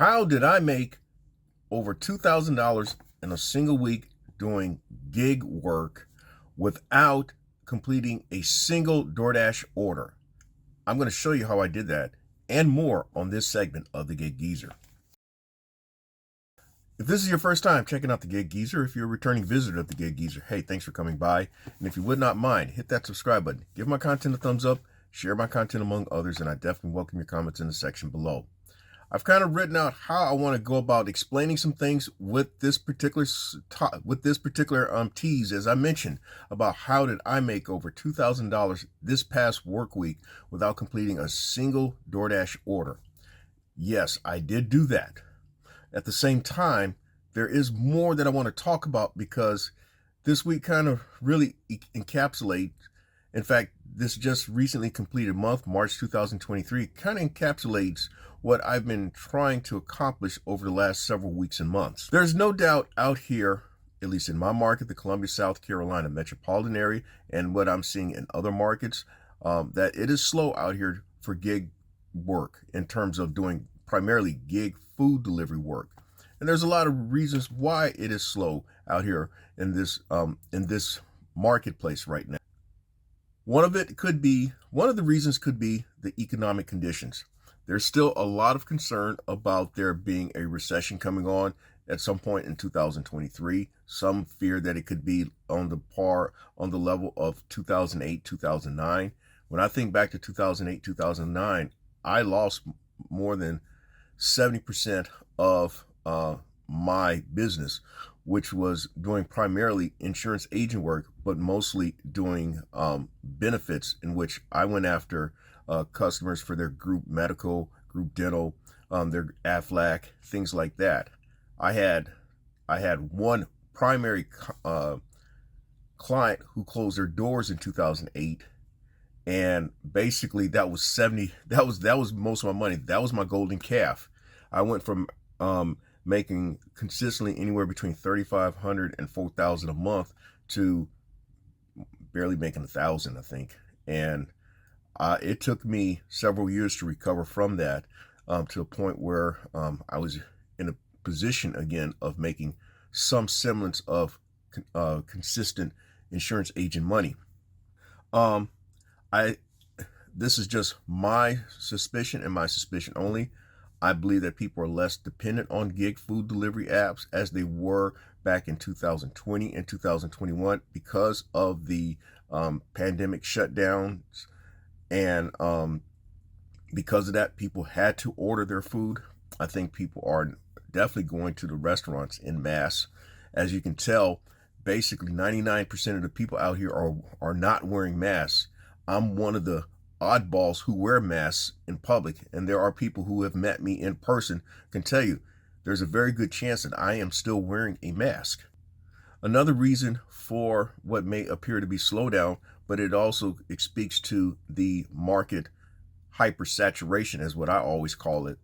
How did I make over $2,000 in a single week doing gig work without completing a single DoorDash order? I'm going to show you how I did that and more on this segment of the Gig Geezer. If this is your first time checking out the Gig Geezer, if you're a returning visitor of the Gig Geezer, hey, thanks for coming by. And if you would not mind, hit that subscribe button, give my content a thumbs up, share my content among others, and I definitely welcome your comments in the section below. I've kind of written out how I want to go about explaining some things with this particular tease, as I mentioned, about how did I make over $2,000 this past work week without completing a single DoorDash order. Yes, I did do that. At the same time, there is more that I want to talk about because this week kind of really encapsulates, in fact, this just recently completed month, March 2023, kind of encapsulates what I've been trying to accomplish over the last several weeks and months. There's no doubt out here, at least in my market, the Columbia, South Carolina metropolitan area, and what I'm seeing in other markets, that it is slow out here for gig work in terms of doing primarily gig food delivery work. And there's a lot of reasons why it is slow out here in this marketplace right now. One of the reasons could be the economic conditions. There's still a lot of concern about there being a recession coming on at some point in 2023. Some fear that it could be on the level of 2008, 2009. When I think back to 2008, 2009, I lost more than 70% of my business, which was doing primarily insurance agent work, but mostly doing benefits, in which I went after customers for their group medical, group dental, their AFLAC, things like that. I had one primary client who closed their doors in 2008, and basically that was most of my money. That was my golden calf. I went from making consistently anywhere between $3,500 and $4,000 a month to barely making $1,000, I think. And it took me several years to recover from that, to a point where I was in a position again of making some semblance of consistent insurance agent money. This is just my suspicion and my suspicion only. I believe that people are less dependent on gig food delivery apps as they were back in 2020 and 2021 because of the pandemic shutdowns. And because of that, people had to order their food. I think people are definitely going to the restaurants en masse. As you can tell, basically 99% of the people out here are not wearing masks. I'm one of the oddballs who wear masks in public, and there are people who have met me in person can tell you there's a very good chance that I am still wearing a mask. Another reason for what may appear to be slowdown, but it also speaks to the market hypersaturation, as what I always call it.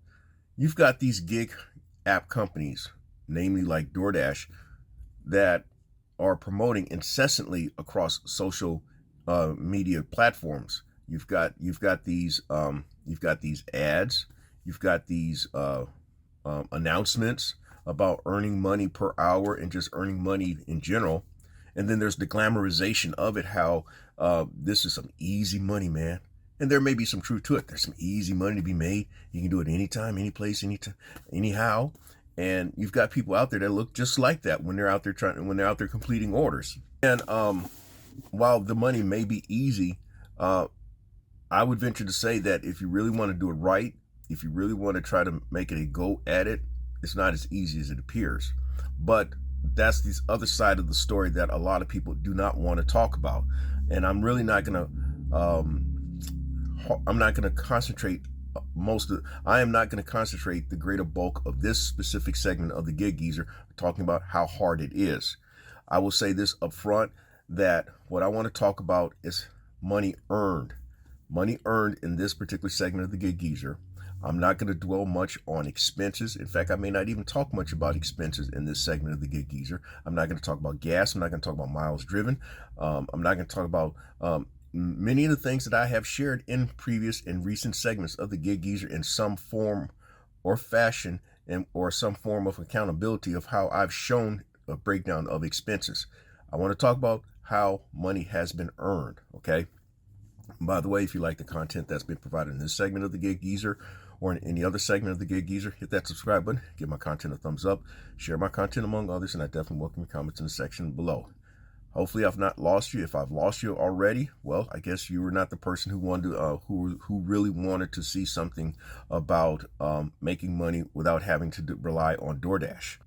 You've got these gig app companies, namely like DoorDash, that are promoting incessantly across social media platforms. You've got these ads, you've got these announcements about earning money per hour and just earning money in general. And then there's the glamorization of it, how this is some easy money, man. And there may be some truth to it. There's some easy money to be made. You can do it anytime, any place, anyhow. And you've got people out there that look just like that when they're out there completing orders. And while the money may be easy, I would venture to say that if you really want to do it right, if you really want to try to make it a go at it, it's not as easy as it appears. But that's the other side of the story that a lot of people do not want to talk about. And I'm really not going to concentrate I am not going to concentrate the greater bulk of this specific segment of the Gig Geezer talking about how hard it is. I will say this up front, that what I want to talk about is money earned. Money earned in this particular segment of the Gig Geezer. I'm not going to dwell much on expenses. In fact, I may not even talk much about expenses in this segment of the Gig Geezer. I'm not going to talk about gas. I'm not going to talk about miles driven. I'm not going to talk about many of the things that I have shared in previous and recent segments of the Gig Geezer in some form or fashion and or some form of accountability of how I've shown a breakdown of expenses. I want to talk about how money has been earned, okay? By the way, if you like the content that's been provided in this segment of the Gig Geezer or in any other segment of the Gig Geezer, hit that subscribe button, give my content a thumbs up, share my content among others, and I definitely welcome your comments in the section below. Hopefully I've not lost you. If I've lost you already, well, I guess you were not the person who wanted to, who really wanted to see something about making money without having to rely on DoorDash.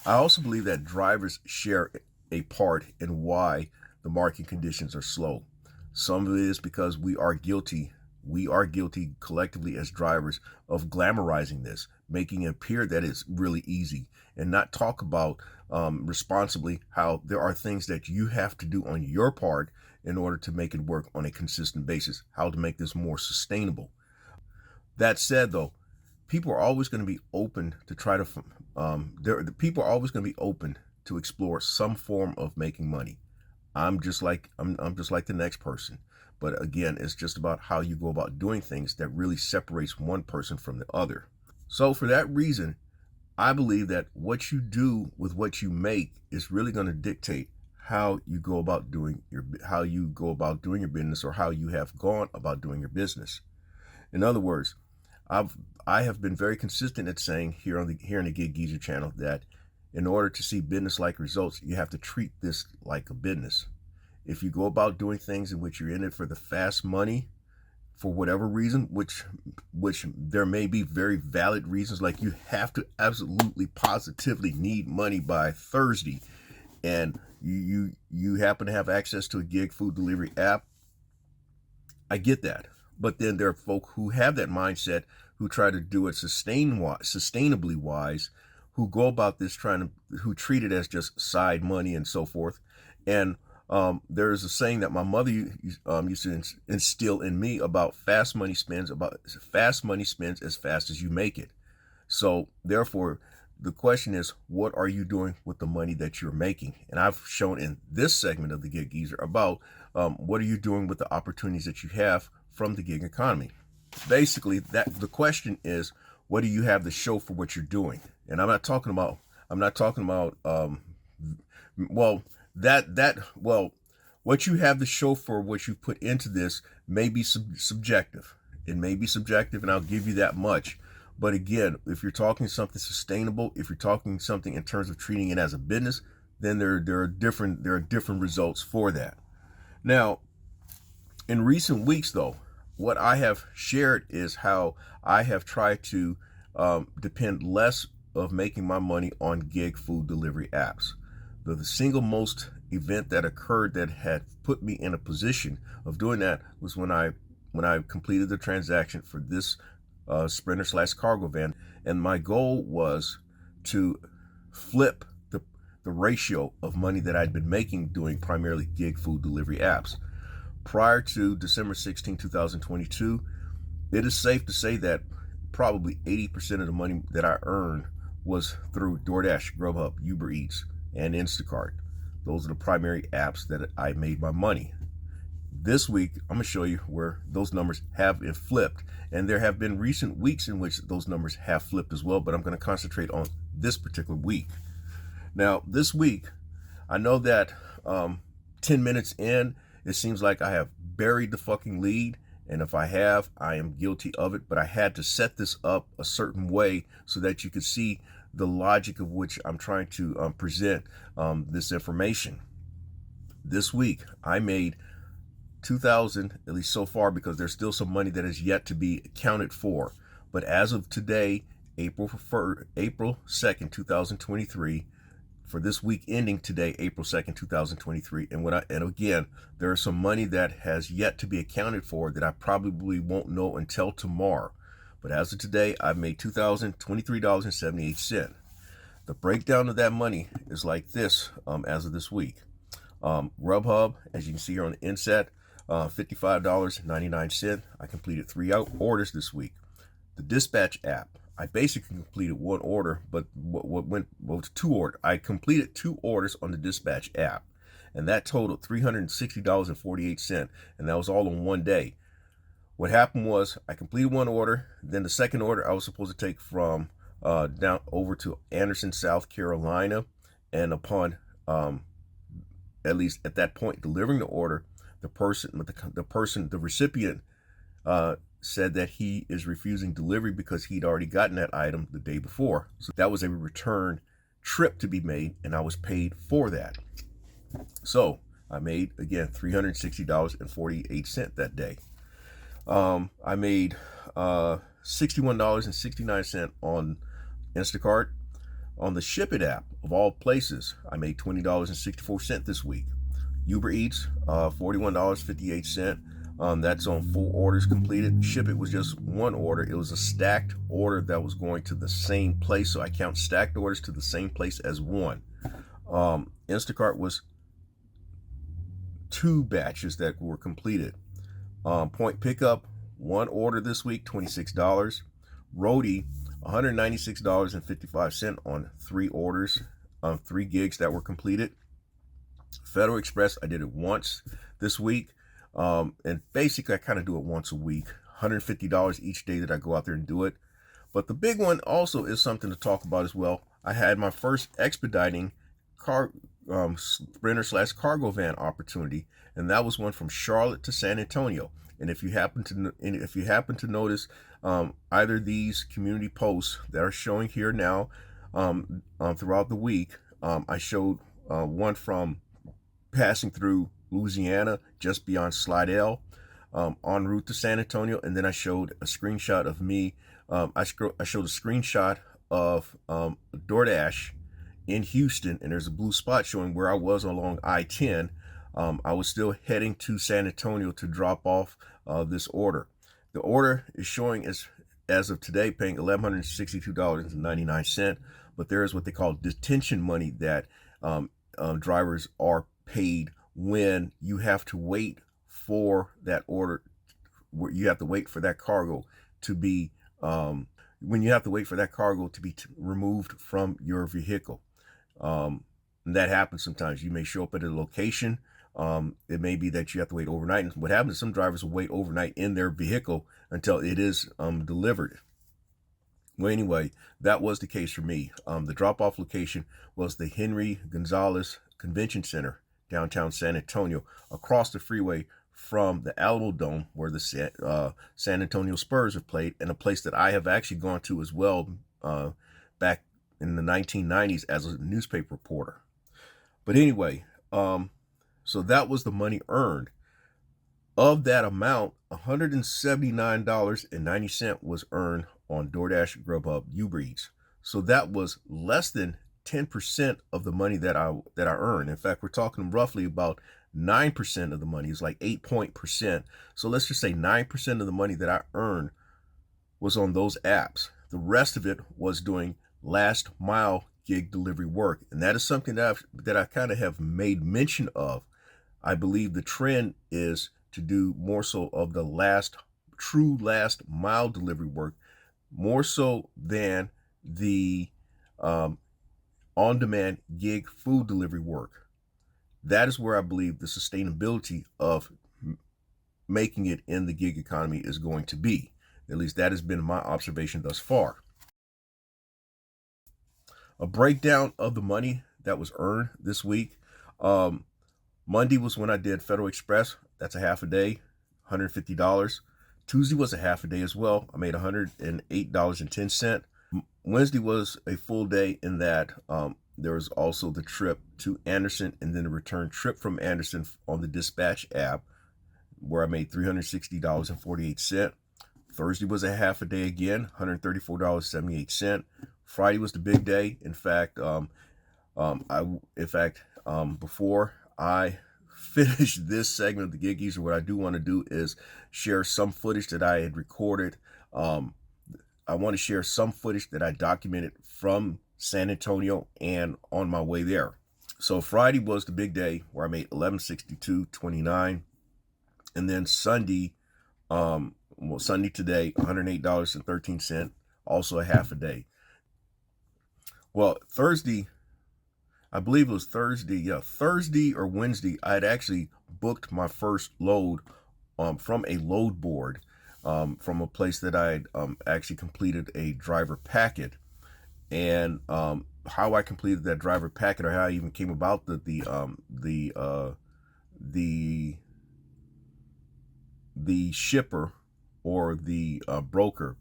I also believe that drivers share a part in why the market conditions are slow. Some of it is because we are guilty collectively as drivers of glamorizing this, making it appear that it's really easy, and not talk about responsibly how there are things that you have to do on your part in order to make it work on a consistent basis, how to make this more sustainable. That said, though, people are always going to be open to try to people are always going to be open to explore some form of making money. I'm just like the next person. But again, it's just about how you go about doing things that really separates one person from the other. So for that reason, I believe that what you do with what you make is really going to dictate how you go about doing your business, or how you have gone about doing your business. In other words, I have been very consistent at saying here in the Gig Geezer channel that in order to see business-like results, you have to treat this like a business. If you go about doing things in which you're in it for the fast money, for whatever reason, which there may be very valid reasons, like you have to absolutely positively need money by Thursday, and you happen to have access to a gig food delivery app, I get that. But then there are folk who have that mindset, who try to do it sustainably wise, who go about this who treat it as just side money and so forth. And there is a saying that my mother used to instill in me about fast money spends as fast as you make it. So therefore, the question is, what are you doing with the money that you're making? And I've shown in this segment of the Gig Geezer about what are you doing with the opportunities that you have from the gig economy. Basically, the question is, what do you have to show for what you're doing? And I'm not talking about what you have to show for what you put into this may be subjective. It may be subjective, and I'll give you that much. But again, if you're talking something sustainable, if you're talking something in terms of treating it as a business, then there are different results for that. Now, in recent weeks, though, what I have shared is how I have tried to depend less of making my money on gig food delivery apps. The single most event that occurred that had put me in a position of doing that was when I completed the transaction for this Sprinter/cargo van, and my goal was to flip the ratio of money that I'd been making doing primarily gig food delivery apps. Prior to December 16, 2022, it is safe to say that probably 80% of the money that I earned was through DoorDash, Grubhub, ubereats, and Instacart. Those are the primary apps that I made my money. This week, I'm going to show you where those numbers have flipped, and there have been recent weeks in which those numbers have flipped as well, but I'm going to concentrate on this particular week. Now, this week, I know that 10 minutes in, it seems like I have buried the fucking lead, and if I have, I am guilty of it, but I had to set this up a certain way so that you could see the logic of which I'm trying to present this information. This week, I made $2,000, at least so far, because there's still some money that is yet to be accounted for. But as of today, April 2nd, 2023, for this week ending today, April 2nd, 2023. And again, there is some money that has yet to be accounted for that I probably won't know until tomorrow. But as of today, I've made $2,023.78. The breakdown of that money is like this as of this week. Grubhub, as you can see here on the inset, $55.99. I completed 3 orders this week. The dispatch app, I basically completed 1 order, but was 2 orders. I completed 2 orders on the dispatch app, and that totaled $360.48, and that was all in one day. What happened was I completed 1 order, then the second order I was supposed to take from down over to Anderson, South Carolina. And upon, at least at that point, delivering the order, the recipient, said that he is refusing delivery because he'd already gotten that item the day before. So that was a return trip to be made, and I was paid for that. So I made, again, $360.48 that day. I made $61.69 on Instacart. On the Ship It app, of all places, I made $20.64 this week. Uber Eats, $41.58. That's on 4 orders completed. Ship It was just 1 order. It was a stacked order that was going to the same place, so I count stacked orders to the same place as 1. Instacart was 2 batches that were completed. Point Pickup, 1 order this week, $26. Roadie, $196.55 on 3 orders, 3 gigs that were completed. Federal Express, I did it once this week. And basically I kind of do it once a week, $150 each day that I go out there and do it. But the big one also is something to talk about as well. I had my first expediting sprinter/cargo van opportunity, and that was one from Charlotte to San Antonio. And if you happen to notice either these community posts that are showing here now throughout the week, I showed one from passing through Louisiana, just beyond Slidell, en route to San Antonio, and then I showed a screenshot of me. I showed a screenshot of DoorDash in Houston, and there's a blue spot showing where I was along I-10. I was still heading to San Antonio to drop off this order. The order is showing as of today paying $1,162.99, but there is what they call detention money that drivers are paid when you have to wait for that order, where you have to wait for that cargo to be removed from your vehicle. And that happens sometimes. You may show up at a location. It may be that you have to wait overnight. And what happens is some drivers will wait overnight in their vehicle until it is delivered. Well, anyway, that was the case for me. The drop-off location was the Henry Gonzalez Convention Center, downtown San Antonio, across the freeway from the Alamo Dome, where the San Antonio Spurs have played, and a place that I have actually gone to as well back in the 1990s as a newspaper reporter. But anyway, so that was the money earned. Of that amount, $179.90 was earned on DoorDash, Grubhub, Ubereats. So that was less than 10% of the money that I earned. In fact, we're talking roughly about 9% of the money. It's like 8%. So let's just say 9% of the money that I earned was on those apps. The rest of it was doing last mile gig delivery work. And that is something that I kind of have made mention of. I believe the trend is to do more so of the true last mile delivery work, more so than the on-demand gig food delivery work. That is where I believe the sustainability of making it in the gig economy is going to be. At least that has been my observation thus far. A breakdown of the money that was earned this week. Monday was when I did Federal Express. That's a half a day, $150. Tuesday was a half a day as well. I made $108.10. Wednesday was a full day in that there was also the trip to Anderson and then a return trip from Anderson on the Dispatch app, where I made $360.48. Thursday was a half a day again, $134.78. Friday was the big day. In fact, before I finish this segment of the Gig Geezer, what I do want to do is share some footage that I had recorded. I want to share some footage that I documented from San Antonio and on my way there. So Friday was the big day where I made $1162.29, and then Sunday, Sunday today, $108.13, also a half a day. Well, Thursday, I believe it was Thursday. Yeah, Thursday or Wednesday, I had actually booked my first load from a load board from a place that I had actually completed a driver packet. and how I completed that driver packet, or how I even came about the shipper or the broker.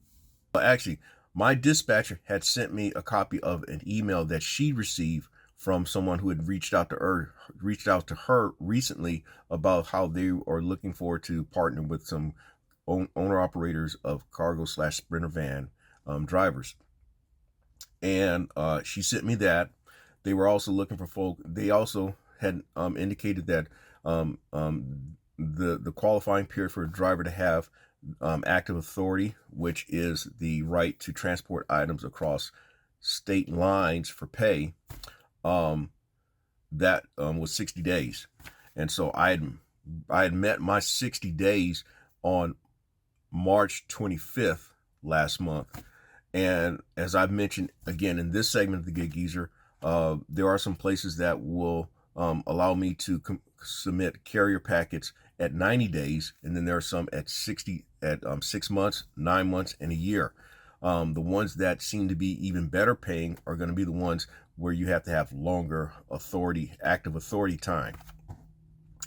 Actually, my dispatcher had sent me a copy of an email that she received from someone who had reached out to her recently about how they are looking forward to partner with some owner operators of cargo / sprinter van drivers. And she sent me that. They were also looking for folk. They also had indicated that the qualifying period for a driver to have active authority, which is the right to transport items across state lines for pay, that was 60 days. And so I had met my 60 days on March 25th last month. And as I've mentioned again in this segment of the Gig Geezer, there are some places that will allow me to submit carrier packets at 90 days, and then there are some at 6 months, 9 months, and a year. The ones that seem to be even better paying are going to be the ones where you have to have longer active authority time.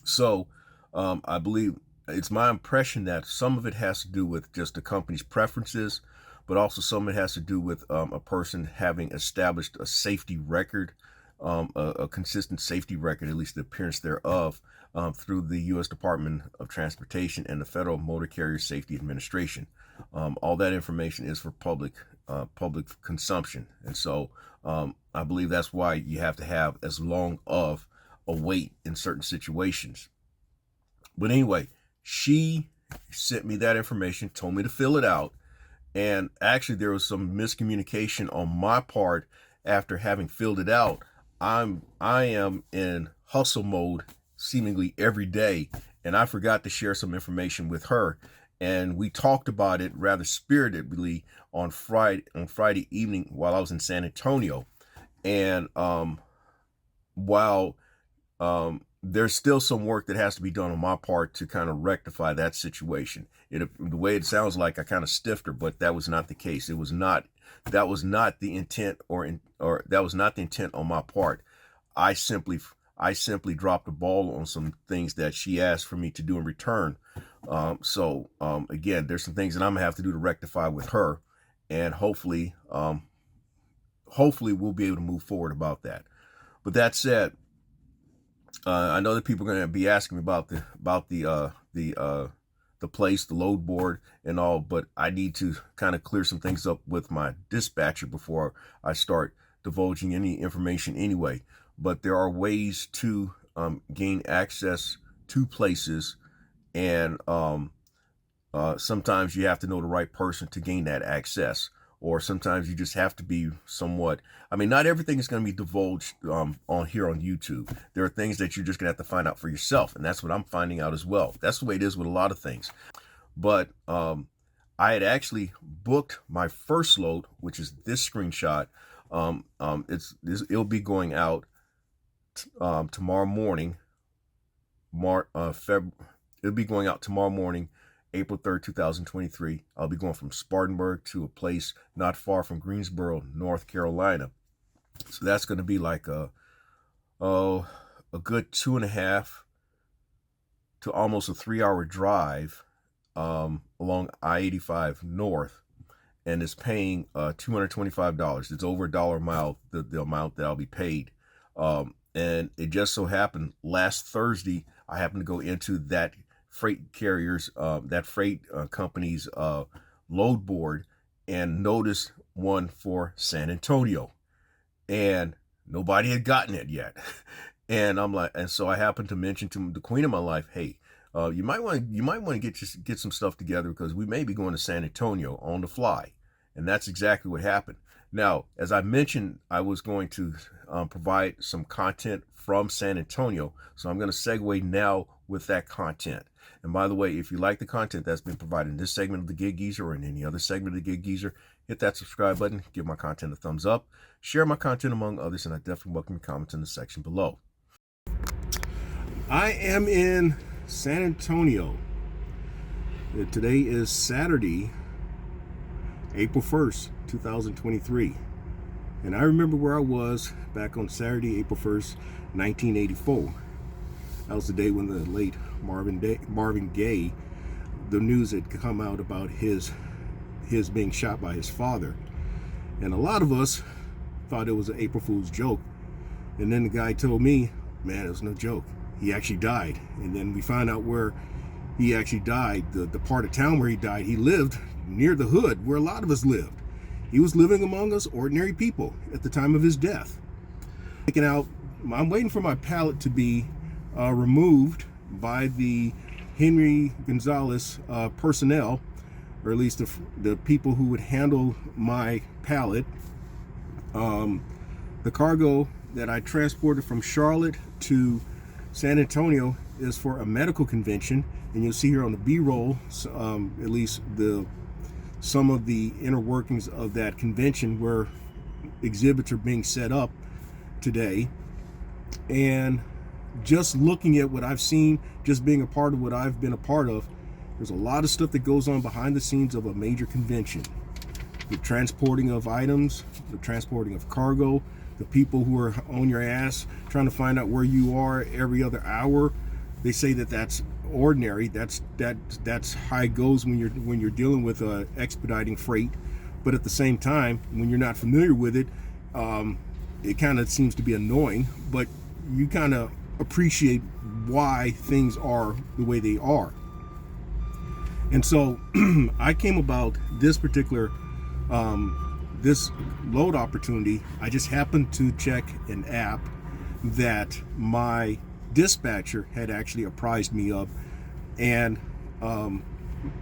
So I believe it's my impression that some of it has to do with just the company's preferences, but also some of it has to do with a person having established a safety record, a consistent safety record, at least the appearance thereof, through the U.S. Department of Transportation and the Federal Motor Carrier Safety Administration. All that information is for public consumption, and so I believe that's why you have to have as long of a wait in certain situations. But anyway, she sent me that information, told me to fill it out, and actually there was some miscommunication on my part. After having filled it out, I am in hustle mode seemingly every day, and I forgot to share some information with her, and we talked about it rather spiritedly on Friday evening while I was in San Antonio. And while there's still some work that has to be done on my part to kind of rectify that situation. The way it sounds like I kind of stiffed her, but that was not the case. That was not the intent, or that was not the intent on my part. I simply dropped the ball on some things that she asked for me to do in return. So again, there's some things that I'm gonna have to do to rectify with her, and hopefully we'll be able to move forward about that. But that said, I know that people are going to be asking me about the place, the load board, and all, but I need to kind of clear some things up with my dispatcher before I start divulging any information anyway. But there are ways to gain access to places, and sometimes you have to know the right person to gain that access. Or sometimes you just have to be somewhat, I mean, not everything is going to be divulged on YouTube. There are things that you're just going to have to find out for yourself, and that's what I'm finding out as well. That's the way it is with a lot of things. But I had actually booked my first load, which is this screenshot. It'll be going out tomorrow morning. It'll be going out tomorrow morning, April 3rd, 2023. I'll be going from Spartanburg to a place not far from Greensboro, North Carolina. So that's going to be like a good 2.5 to almost a 3-hour drive along I-85 North, and it's paying $225. It's over $1 a mile, the amount that I'll be paid. And it just so happened last Thursday I happened to go into that freight carriers, that freight company's load board, and noticed one for San Antonio, and nobody had gotten it yet. And I'm like, and so I happened to mention to the queen of my life, hey, you might want to get some stuff together, because we may be going to San Antonio on the fly. And that's exactly what happened. Now, as I mentioned, I was going to provide some content from San Antonio, so I'm going to segue now with that content. And by the way, if you like the content that's been provided in this segment of the Gig Geezer or in any other segment of the Gig Geezer, hit that subscribe button, give my content a thumbs up, share my content among others, and I definitely welcome your comments in the section below. I am in San Antonio. Today is Saturday, April 1st, 2023. And I remember where I was back on Saturday, April 1st, 1984. That was the day when the late Marvin Gaye, the news had come out about his being shot by his father. And a lot of us thought it was an April Fool's joke. And then the guy told me, man, it was no joke. He actually died. And then we found out where he actually died. The part of town where he died, he lived near the hood where a lot of us lived. He was living among us ordinary people at the time of his death. I'm waiting for my pallet to be removed by the Henry Gonzalez personnel, or at least the people who would handle my pallet. The cargo that I transported from Charlotte to San Antonio is for a medical convention, and you'll see here on the B-roll at least some of the inner workings of that convention where exhibits are being set up today. And just looking at what I've seen, just being a part of what I've been a part of, there's a lot of stuff that goes on behind the scenes of a major convention. The transporting of items, the transporting of cargo, the people who are on your ass trying to find out where you are every other hour. They say that that's ordinary. That's how it goes when you're dealing with expediting freight. But at the same time, when you're not familiar with it, it kind of seems to be annoying. But you kind of appreciate why things are the way they are. And so I came about this particular this load opportunity. I just happened to check an app that my dispatcher had actually apprised me of, and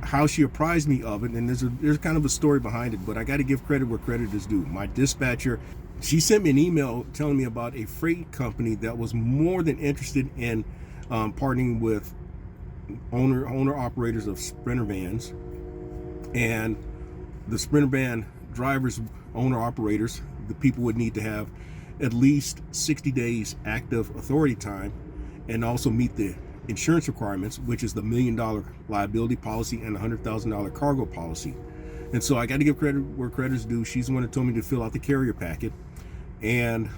how she apprised me of it, and there's kind of a story behind it, but I got to give credit where credit is due. My dispatcher, she sent me an email telling me about a freight company that was more than interested in partnering with owner operators of Sprinter vans, and the Sprinter van drivers, owner operators, the people would need to have at least 60 days active authority time, and also meet the insurance requirements, which is the $1 million liability policy and the $100,000 cargo policy. And so I got to give credit where credit is due. She's the one that told me to fill out the carrier packet, and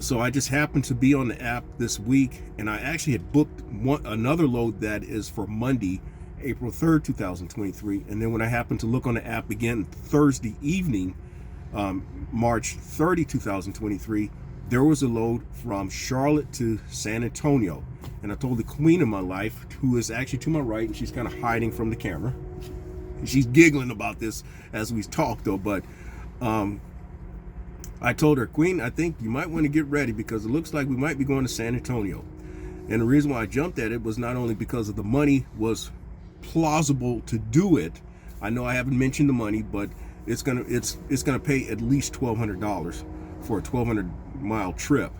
so I just happened to be on the app this week, and I actually had booked another load that is for Monday, April 3rd, 2023. And then when I happened to look on the app again Thursday evening, March 30, 2023, there was a load from Charlotte to San Antonio. And I told the queen of my life, who is actually to my right, and she's kind of hiding from the camera. She's giggling about this as we talk though, but I told her, Queen, I think you might want to get ready because it looks like we might be going to San Antonio. And the reason why I jumped at it was not only because of the money was plausible to do it. I know I haven't mentioned the money, but it's gonna pay at least $1,200 for a 1,200-mile trip.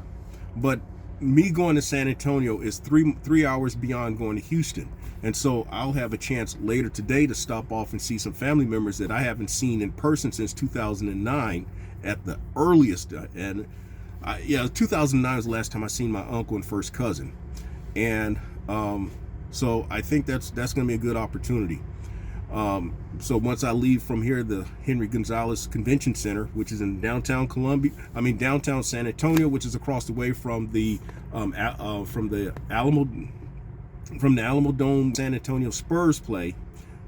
But me going to San Antonio is three hours beyond going to Houston, and so I'll have a chance later today to stop off and see some family members that I haven't seen in person since 2009 at the earliest. And 2009 was the last time I seen my uncle and first cousin, and so I think that's going to be a good opportunity. So once I leave from here, the Henry Gonzalez Convention Center, which is in downtown San Antonio, which is across the way from the Alamo Dome San Antonio Spurs play.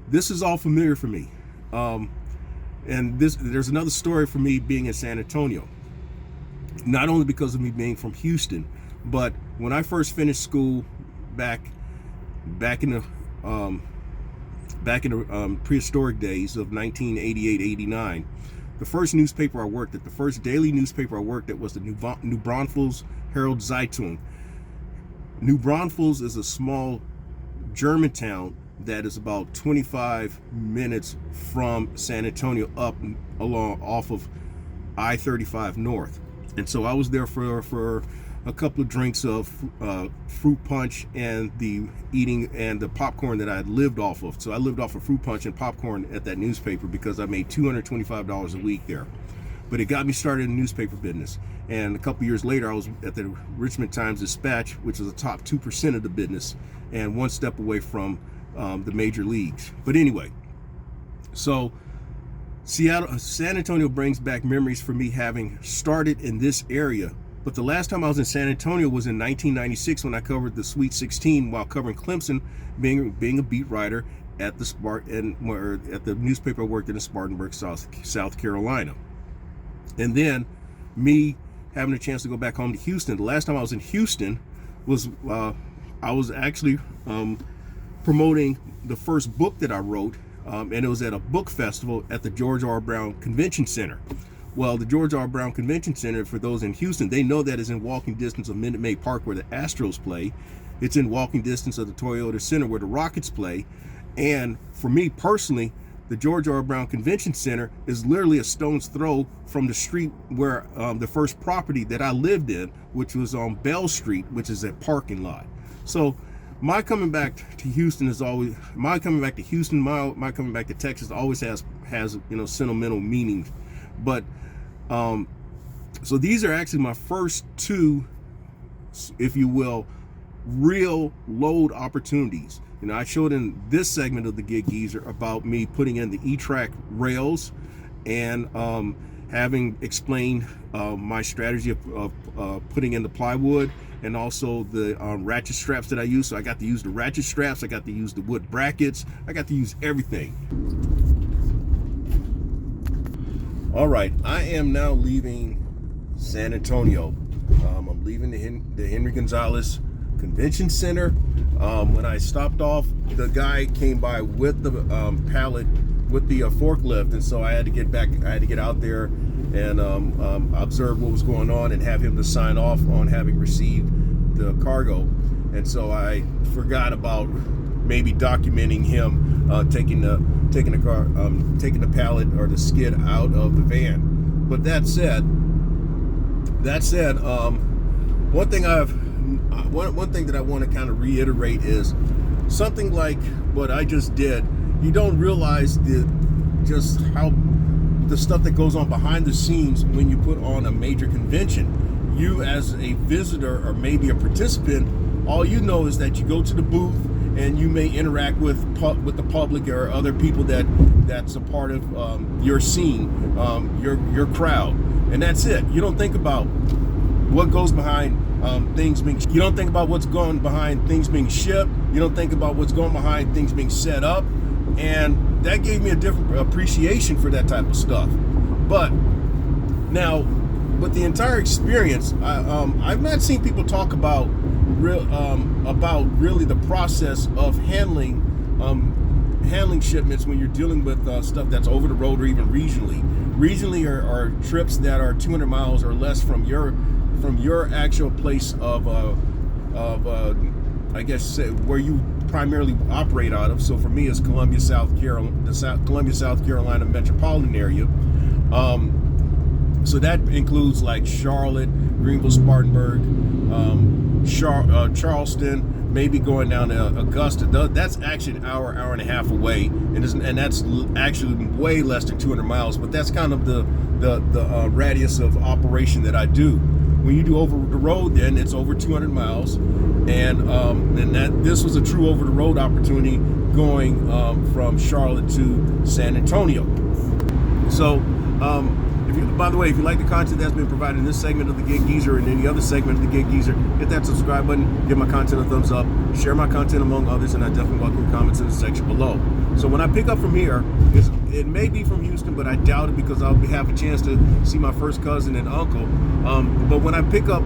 This is all familiar for me. And there's another story for me being in San Antonio. Not only because of me being from Houston, but when I first finished school back in the prehistoric days of 1988-89, the first newspaper I worked at, the first daily newspaper I worked at was the New Braunfels Herald Zeitung. New Braunfels is a small German town that is about 25 minutes from San Antonio off of I-35 North. And so I was there for a couple of drinks of fruit punch and the popcorn that I had lived off of. So I lived off of fruit punch and popcorn at that newspaper because I made $225 a week there. But it got me started in the newspaper business. And a couple years later, I was at the Richmond Times-Dispatch, which is the top 2% of the business and one step away from the major leagues. But anyway, so San Antonio brings back memories for me having started in this area. But the last time I was in San Antonio was in 1996 when I covered the Sweet 16 while covering Clemson, being a beat writer at the newspaper I worked in Spartanburg, South Carolina. And then me having a chance to go back home to Houston. The last time I was in Houston was I was actually promoting the first book that I wrote, and it was at a book festival at the George R. Brown Convention Center. Well, the George R. Brown Convention Center, for those in Houston, they know that is in walking distance of Minute Maid Park where the Astros play. It's in walking distance of the Toyota Center where the Rockets play. And for me personally, the George R. Brown Convention Center is literally a stone's throw from the street where the first property that I lived in, which was on Bell Street, which is a parking lot. So my coming back to Houston is always, my coming back to Texas always has sentimental meanings. But so these are actually my first two, if you will, real load opportunities. I showed in this segment of the Gig Geezer about me putting in the E-Track rails and having explained my strategy of putting in the plywood and also the ratchet straps that I use. So I got to use the ratchet straps, I got to use the wood brackets, I got to use everything. All right, I am now leaving San Antonio. I'm leaving the Henry Gonzalez Convention Center. When I stopped off, the guy came by with the pallet with the forklift, and so I had to get back. I had to get out there and observe what was going on and have him to sign off on having received the cargo. And so I forgot about maybe documenting him taking the pallet or the skid out of the van. But that said, one thing that I want to kind of reiterate is something like what I just did. You don't realize just how the stuff that goes on behind the scenes when you put on a major convention. You as a visitor or maybe a participant, all you know is that you go to the booth and you may interact with the public or other people that's a part of your scene, your crowd, and that's it. You don't think about what goes behind things being. You don't think about what's going behind things being shipped. You don't think about what's going behind things being set up, and that gave me a different appreciation for that type of stuff. But now, with the entire experience, I've not seen people talk about really the process of handling shipments when you're dealing with stuff that's over the road or even regionally. Regionally are trips that are 200 miles or less from your actual place of I guess where you primarily operate out of. So for me, it's Columbia, South Carolina metropolitan area. So that includes like Charlotte, Greenville, Spartanburg, Charleston, maybe going down to Augusta. That's actually an hour and a half away, and that's actually way less than 200 miles. But that's kind of the radius of operation that I do. When you do over the road, then it's over 200 miles, and this was a true over the road opportunity going from Charlotte to San Antonio. So. By the way, if you like the content that's been provided in this segment of the Gig Geezer and any other segment of the Gig Geezer, hit that subscribe button, give my content a thumbs up, share my content among others, and I definitely welcome your comments in the section below. So when I pick up from here, it may be from Houston, but I doubt it because I'll have a chance to see my first cousin and uncle. But when I pick up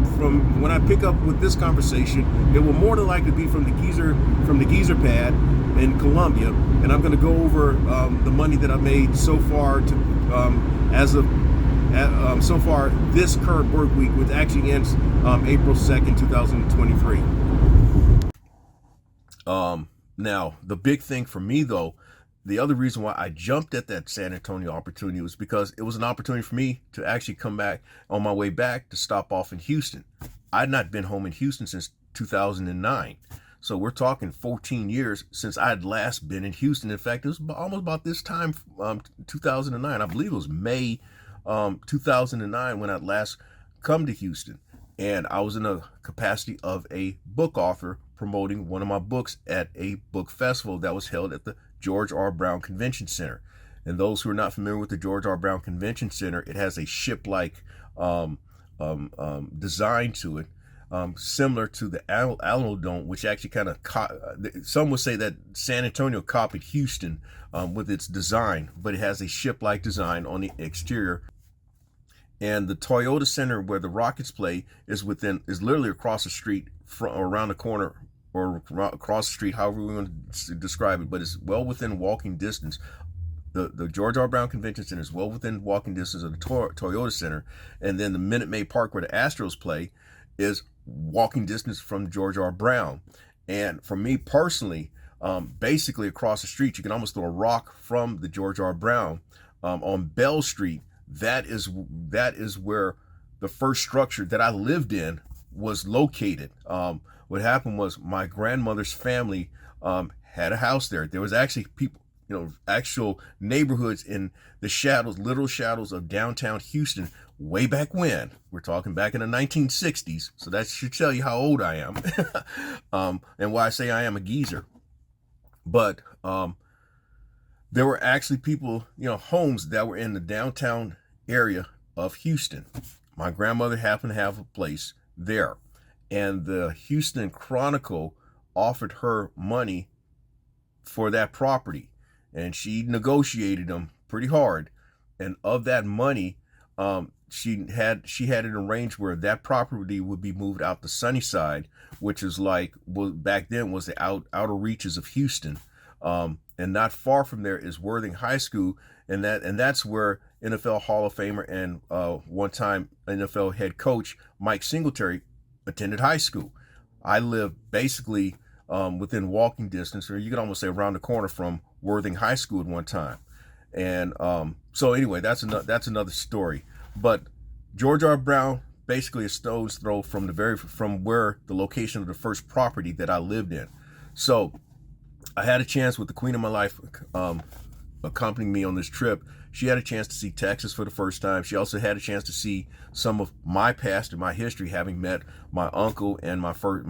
with this conversation, it will more than likely be from the Geezer pad in Columbia, and I'm going to go over the money that I've made so far so far this current work week, which actually ends April 2nd, 2023. Now, the big thing for me, though, the other reason why I jumped at that San Antonio opportunity was because it was an opportunity for me to actually come back on my way back to stop off in Houston. I'd not been home in Houston since 2009. So we're talking 14 years since I had last been in Houston. In fact, it was almost about this time, 2009. I believe it was May 2009 when I'd last come to Houston. And I was in the capacity of a book author promoting one of my books at a book festival that was held at the George R. Brown Convention Center. And those who are not familiar with the George R. Brown Convention Center, it has a ship-like design to it, similar to the Alamo Dome, which actually kind of some would say that San Antonio copied Houston with its design, but it has a ship-like design on the exterior. And the Toyota Center, where the Rockets play, is literally across the street, around the corner, or across the street, however we want to describe it, but it's well within walking distance. The George R. Brown Convention Center is well within walking distance of the Toyota Center, and then the Minute Maid Park, where the Astros play, is walking distance from George R. Brown. And for me personally, basically across the street, you can almost throw a rock from the George R. Brown on Bell Street. That is where the first structure that I lived in was located. What happened was my grandmother's family had a house there. There was actually people, actual neighborhoods in the shadows, literal shadows of downtown Houston way back when. We're talking back in the 1960s. So that should tell you how old I am and why I say I am a geezer. But there were actually people, homes that were in the downtown area of Houston. My grandmother happened to have a place there, and the Houston Chronicle offered her money for that property, and she negotiated them pretty hard. And of that money, she had it arranged where that property would be moved out to Sunnyside, which is back then was the outer reaches of Houston. And not far from there is Worthing High School, and that's where NFL Hall of Famer and one-time NFL head coach Mike Singletary attended high school. I lived basically within walking distance, or you could almost say around the corner from Worthing High School at one time. And so anyway, that's another story. But George R. Brown, basically a stone's throw from where the location of the first property that I lived in. So I had a chance with the queen of my life accompanying me on this trip. She had a chance to see Texas for the first time. She also had a chance to see some of my past and my history, having met my uncle and my first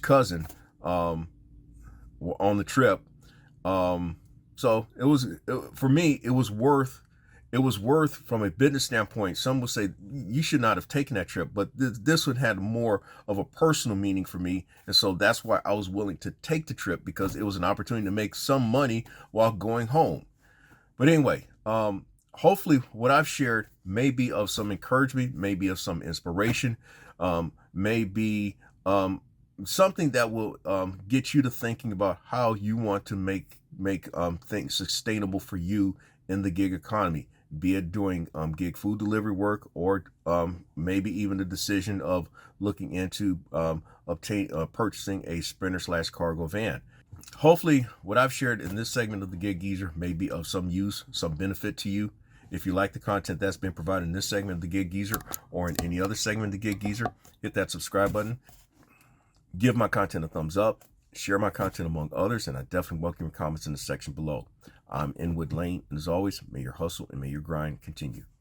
cousin on the trip. So for me, it was worth from a business standpoint. Some would say you should not have taken that trip, but this one had more of a personal meaning for me. And so that's why I was willing to take the trip, because it was an opportunity to make some money while going home. But anyway, hopefully what I've shared may be of some encouragement, may be of some inspiration, may be something that will get you to thinking about how you want to make things sustainable for you in the gig economy, be it doing gig food delivery work, or maybe even the decision of looking into purchasing a Sprinter/cargo van. Hopefully what I've shared in this segment of the Gig Geezer may be of some use, some benefit to you. If you like the content that's been provided in this segment of the Gig Geezer, or in any other segment of the Gig Geezer, hit that subscribe button, give my content a thumbs up, share my content among others, and I definitely welcome your comments in the section below. I'm Inwood Lane, and as always, may your hustle and may your grind continue.